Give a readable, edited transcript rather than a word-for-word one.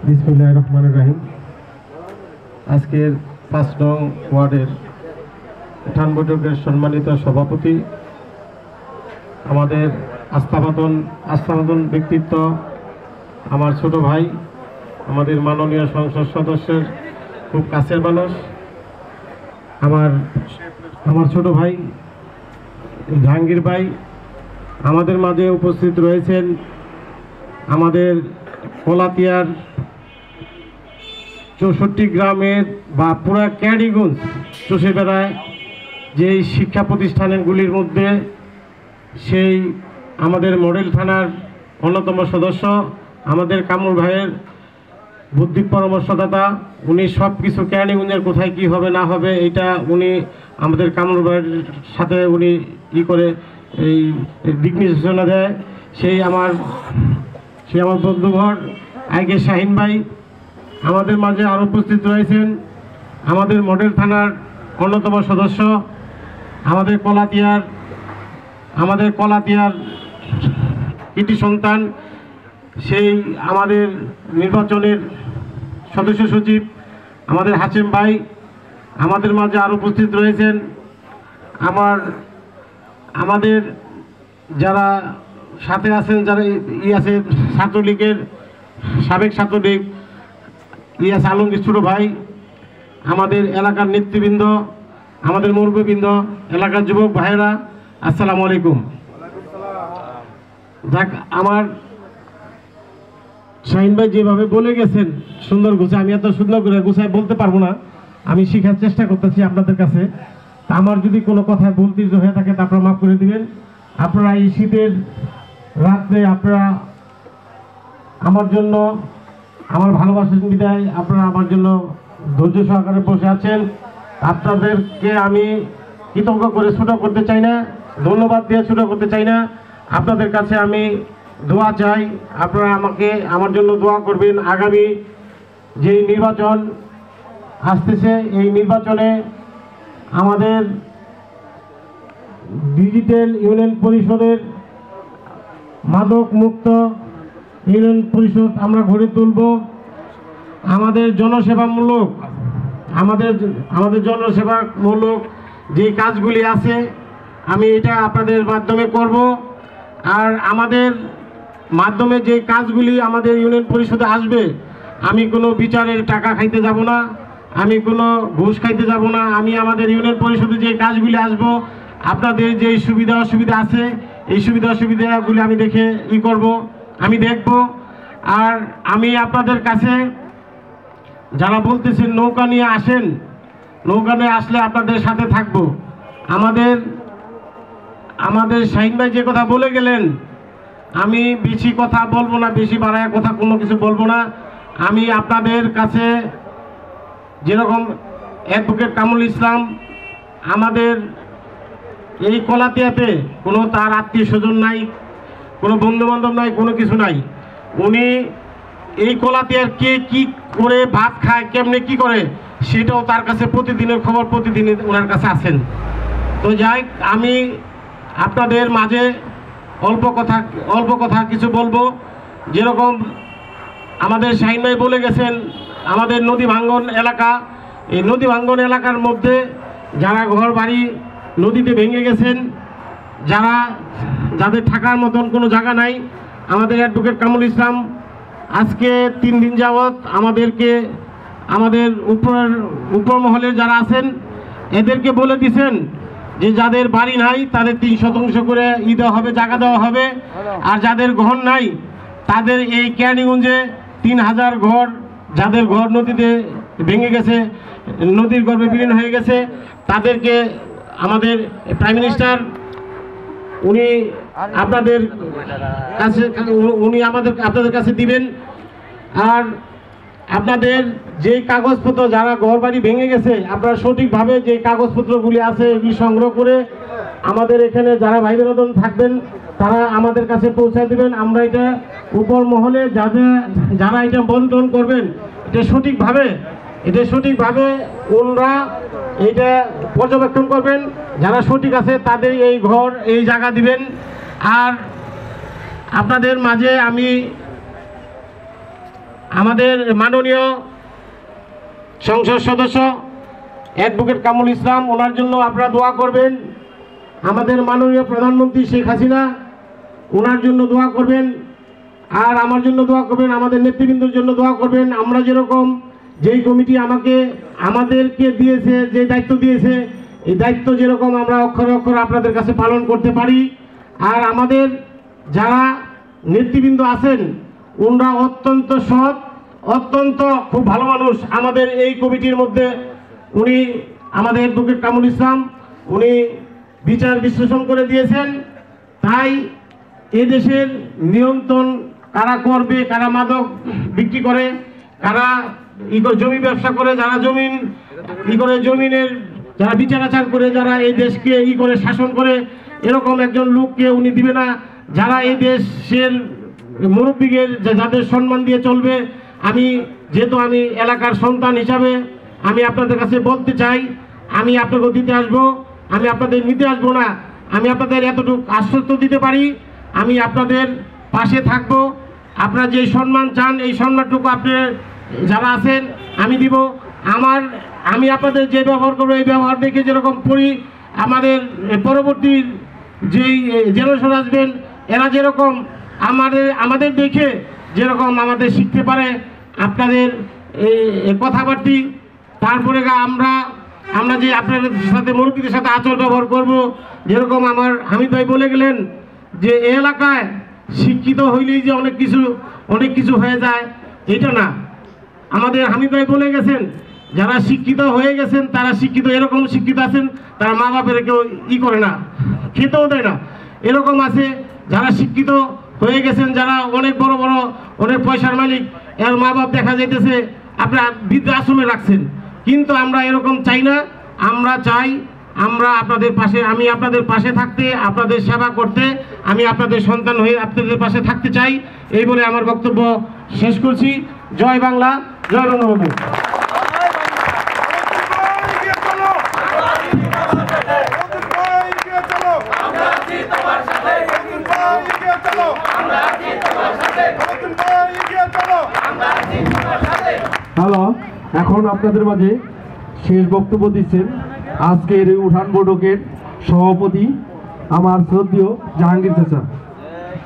বিসমিল্লাহির রহমানির রহিম। আজকের ৫ নং ওয়ার্ডের উঠান বৈঠকের সম্মানিত সভাপতি, আমাদের আস্থাবাদন ব্যক্তিত্ব, আমার ছোট ভাই, আমাদের মাননীয় সংসদ সদস্যের খুব কাছের মানুষ, আমার ছোট ভাই জাহাঙ্গীর ভাই, আমাদের মাঝে উপস্থিত রয়েছেন আমাদের কলাতিয়ার ৬৪ গ্রামের বা পুরা ক্যাডিগঞ্জ চষে বেড়ায় যেই শিক্ষা প্রতিষ্ঠানগুলির মধ্যে সেই আমাদের মডেল থানার অন্যতম সদস্য আমাদের কামরুল ভাইয়ের বুদ্ধি পরামর্শদাতা। উনি সব কিছু ক্যাডিগঞ্জের কোথায় কি হবে না হবে এইটা উনি আমাদের কামরুল ভাইয়ের সাথে উনি করে এই দিক নির্দেশনা দেয়। সেই আমার বন্ধুঘর আগে শাহিন ভাই। আমাদের মাঝে আরও উপস্থিত রয়েছেন আমাদের মডেল থানার অন্যতম সদস্য আমাদের কলাতিয়ার কৃতি সন্তান, সেই আমাদের নির্বাচনের সদস্য সচিব আমাদের হাসেম ভাই। আমাদের মাঝে আরও উপস্থিত রয়েছেন আমাদের যারা সাথে আছেন, যারা আছে ছাত্রলীগের সাবেক ছাত্রলীগ ইয়াস আলমগীর ছোট ভাই, আমাদের এলাকার নেতৃবৃন্দ, আমাদের মুরব্বীবৃন্দ, এলাকার যুবক ভাইয়েরা, আসসালামু আলাইকুম। যাক, আমার শাহিন ভাই যেভাবে বলে গেছেন সুন্দর গুছায়, আমি এত সুন্দর করে গুছায় বলতে পারবো না, আমি শেখার চেষ্টা করতেছি আপনাদের কাছে। তা আমার যদি কোনো কথা বলতে হয়ে থাকে তা আপনারা মাফ করে দিবেন। আপনারা এই শীতের রাত্রে আপনারা আমার জন্য, আমার ভালোবাসার বিদায় আপনারা আমার জন্য ধৈর্য সহকারে বসে আছেন। আপনাদেরকে আমি কৃতজ্ঞ করে ছোটো করতে চাই না, ধন্যবাদ দিয়ে ছোটো করতে চাই না। আপনাদের কাছে আমি দোয়া চাই, আপনারা আমার জন্য দোয়া করবেন। আগামী যেই নির্বাচন আসতেছে, এই নির্বাচনে আমাদের ডিজিটাল ইউনিয়ন পরিষদের মাদক মুক্ত ইউনিয়ন পরিষদ আমরা গড়ে তুলব। আমাদের জনসেবামূলক যে কাজগুলি আছে আমি এটা আপনাদের মাধ্যমে করব। আর আমাদের মাধ্যমে যে কাজগুলি আমাদের ইউনিয়ন পরিষদে আসবে, আমি কোনো বিচারের টাকা খাইতে যাব না, আমি কোনো ঘুষ খাইতে যাব না। আমি আমাদের ইউনিয়ন পরিষদে যে কাজগুলি আসবো, আপনাদের যে সুবিধা অসুবিধা আছে এই সুবিধা অসুবিধাগুলি আমি আমি দেখব। আর আমি আপনাদের কাছে যারা বলতেছেন নৌকা নিয়ে আসেন, নৌকা নিয়ে আসলে আপনাদের সাথে থাকব। আমাদের শাহিন ভাই যে কথা বলে গেলেন, আমি বেশি কথা বলবো না, বেশি বাড়ায় কথা কোনো কিছু বলবো না। আমি আপনাদের কাছে যেরকম অ্যাডভোকেট কামরুল ইসলাম, আমাদের এই কলাতিয়াতে কোনো তার আত্মীয় স্বজন নাই, কোনো বন্ধুবান্ধব নাই, কোনো কিছু নাই। উনি এই কলাতিয়ার কে কি করে ভাত খায়, কেমনে কি করে, সেটাও তার কাছে প্রতিদিনের খবর, প্রতিদিন ওনার কাছে আছেন। তো যাই, আমি আপনাদের মাঝে অল্প কথা কিছু বলবো। যেরকম আমাদের শাহিন ভাই বলে গেছেন, আমাদের নদী ভাঙ্গন এলাকা, এই নদী ভাঙ্গন এলাকার মধ্যে যারা ঘর বাড়ি নদীতে ভেঙে গেছেন, যাদের থাকার মতন কোনো জায়গা নাই, আমাদের অ্যাডভোকেট কামরুল ইসলাম আজকে 3 দিন যাবৎ আমাদের উপর মহলের যারা আছেন এদেরকে বলে দিছেন যে যাদের বাড়ি নাই তাদের 3 শতাংশ করে দেওয়া হবে, জায়গা দেওয়া হবে। আর যাদের ঘর নাই তাদের এই ক্যানিগঞ্জে 3000 ঘর, যাদের ঘর নদীতে ভেঙে গেছে, নদীর গর্ভে বিলীন হয়ে গেছে, তাদেরকে আমাদের প্রাইম মিনিস্টার উনি আপনাদের কাছে দিবেন। আর আপনাদের যে কাগজপত্র, যারা ঘর বাড়ি ভেঙে গেছে, আপনারা সঠিকভাবে যে কাগজপত্রগুলি আছে এগুলি সংগ্রহ করে আমাদের এখানে যারা ভাই বেরাদন থাকবেন তারা আমাদের কাছে পৌঁছায় দেবেন। আমরা এটা উপর মহলে যারা এটা বন্টন করবেন, এটা সঠিকভাবে ওনারা এইটা পর্যবেক্ষণ করবেন। যারা সঠিক আছে তাদের এই ঘর, এই জায়গা দিবেন। আর আপনাদের মাঝে আমাদের মাননীয় সংসদ সদস্য অ্যাডভোকেট কামরুল ইসলাম, ওনার জন্য আপনারা দোয়া করবেন। আমাদের মাননীয় প্রধানমন্ত্রী শেখ হাসিনা, ওনার জন্য দোয়া করবেন। আর আমার জন্য দোয়া করবেন, আমাদের নেতৃবৃন্দের জন্য দোয়া করবেন। আমরা যেরকম যেই কমিটি আমাদেরকে দিয়েছে, যে দায়িত্ব দিয়েছে, এই দায়িত্ব যেরকম আমরা অক্ষরে অক্ষরে আপনাদের কাছে পালন করতে পারি। আর আমাদের যারা নেতৃবৃন্দ আছেন, ওনারা অত্যন্ত সৎ, অত্যন্ত খুব ভালো মানুষ। আমাদের এই কমিটির মধ্যে উনি আমাদের অ্যাডভোকেট কামরুল ইসলাম, উনি বিচার বিশ্লেষণ করে দিয়েছেন। তাই এদেশের নিয়ন্ত্রণ কারা করবে, কারা মাদক বিক্রি করে, কারা জমি ব্যবসা করে, যারা জমিন জমিনের যারা বিচার আচার করে, যারা এই দেশকে করে শাসন করে, এরকম একজন লোককে উনি দিবে না। যারা এই দেশের মুরব্বীদের যাদের সম্মান দিয়ে চলবে, যেহেতু আমি এলাকার সন্তান হিসাবে আমি আপনাদের কাছে বলতে চাই, আমি আপনাকে দিতে আসবো, আমি আপনাদের নিতে আসবো না। আমি আপনাদের এতটুকু আশ্বস্ত দিতে পারি, আমি আপনাদের পাশে থাকব। আপনারা যে সম্মান চান, এই সম্মানটুকু আপনার যারা আছেন আমি দিব। আমি আপনাদের যে ব্যবহার করবো, এই ব্যবহার দেখে যেরকম আমাদের পরবর্তী যেই জেনারেশন আসবেন, এরা যেরকম আমাদের দেখে যেরকম আমাদের শিখতে পারে, আপনাদের এই কথাবার্তি। তারপরে আমরা যে আপনাদের সাথে মুরব্বীদের সাথে আচরণ ব্যবহার করব, যেরকম আমার হামিদ ভাই বলে গেলেন যে এই এলাকায় শিক্ষিত হইলেই যে অনেক কিছু হয়ে যায়, এটা না। আমাদের হামিদ ভাই বলে গেছেন, যারা শিক্ষিত হয়ে গেছেন, তারা শিক্ষিত, এরকম শিক্ষিত আছেন, তারা মা বাপের কেউ করে না, খেতেও দেয় না। এরকম আছে যারা শিক্ষিত হয়ে গেছেন, যারা অনেক বড় বড় অনেক পয়সার মালিক, এর মা বাপ দেখা যাইতেছে আপনারা বৃদ্ধাশ্রমে রাখছেন। কিন্তু আমরা এরকম চাই না। আমরা চাই আমি আপনাদের পাশে থাকতে, আপনাদের সেবা করতে, আমি আপনাদের সন্তান হয়ে আপনাদের পাশে থাকতে চাই। এই বলে আমার বক্তব্য শেষ করছি। জয় বাংলা, জয় বঙ্গবন্ধু। হ্যালো, এখন আপনাদের মাঝে শেষ বক্তব্য দিচ্ছেন আজকের উঠান বৈঠকের সভাপতি আমার শ্রদ্ধেয় জাহাঙ্গীর চাচা।